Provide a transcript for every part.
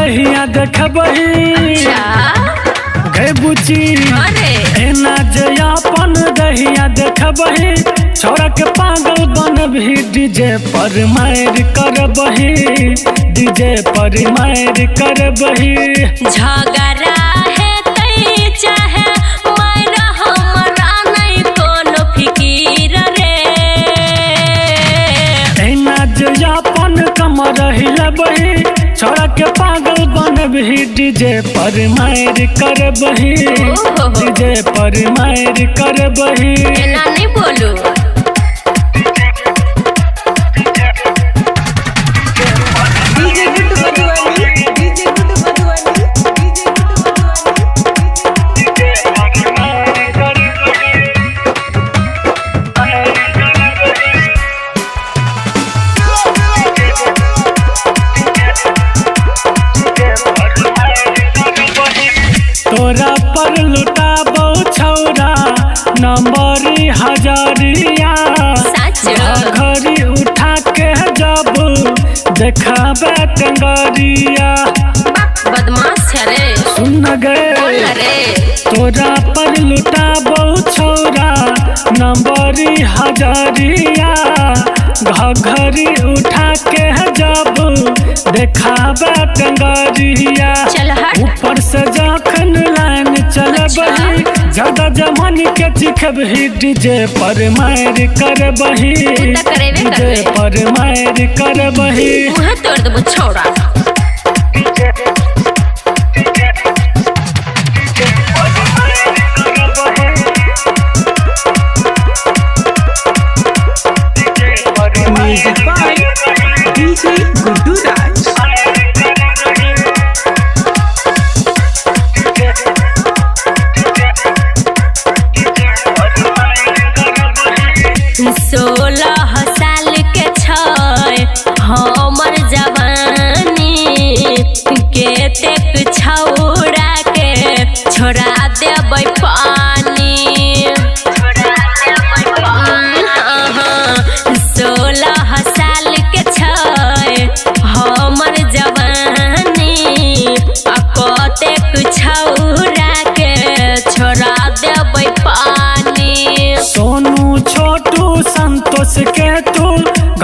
दहिया देखबही गे बुची एना जयापन दहिया देखबही छोरा के पागल बनबही डीजे पर मार करबही डीजे पर मार करबही झगड़ा है तई चाहे मारा हमरा नहीं कोनो फिकीर रे एना जयापन कमर हिलबही छोरा के पागल बनबही डीजे पर मार करबही डीजे पर मार करबही एना नहीं बोलू तोरा पर लुटाबो छौरा नंबरी हजारिया घड़ी उठा के जब देखाबे कंगरिया बदमाश रे सुन गे तोरा पर लुटाबो छौरा नंबरी हजारिया घड़ी उठा के जब देखाबे कंगरिया ऊपर से जखन लाइन चलबही ज्यादा जमानी के चिखबही डीजे पर मार करबही डीजे पर मार करबही मुँह तोड़ देबो छौड़ा Music by DJ Guddu Raj. सोलह साल के छय हमर जवानी केतेक छौड़ा के छोड़ा देबै पानी 16 साल के छय हमर जवानी कतेक छौड़ा के छोड़ा देबै पानी सोनू छोटू संतोष के तू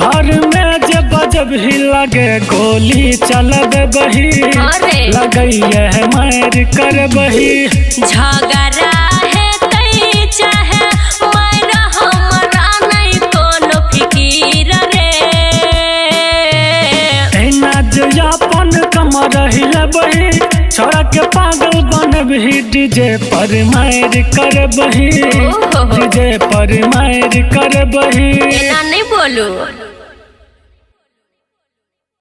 घर में जे बजबही लगे गोली चलबही लगैये मार करबही झगड़ा है तई चाहे मारा हमरा नहीं कोनो फिकीर रे एना जयापन कमर हिलबही छोरा के पागल बनबही डीजे पर मार करबही डीजे पर मार करबही एना नहीं बोलू।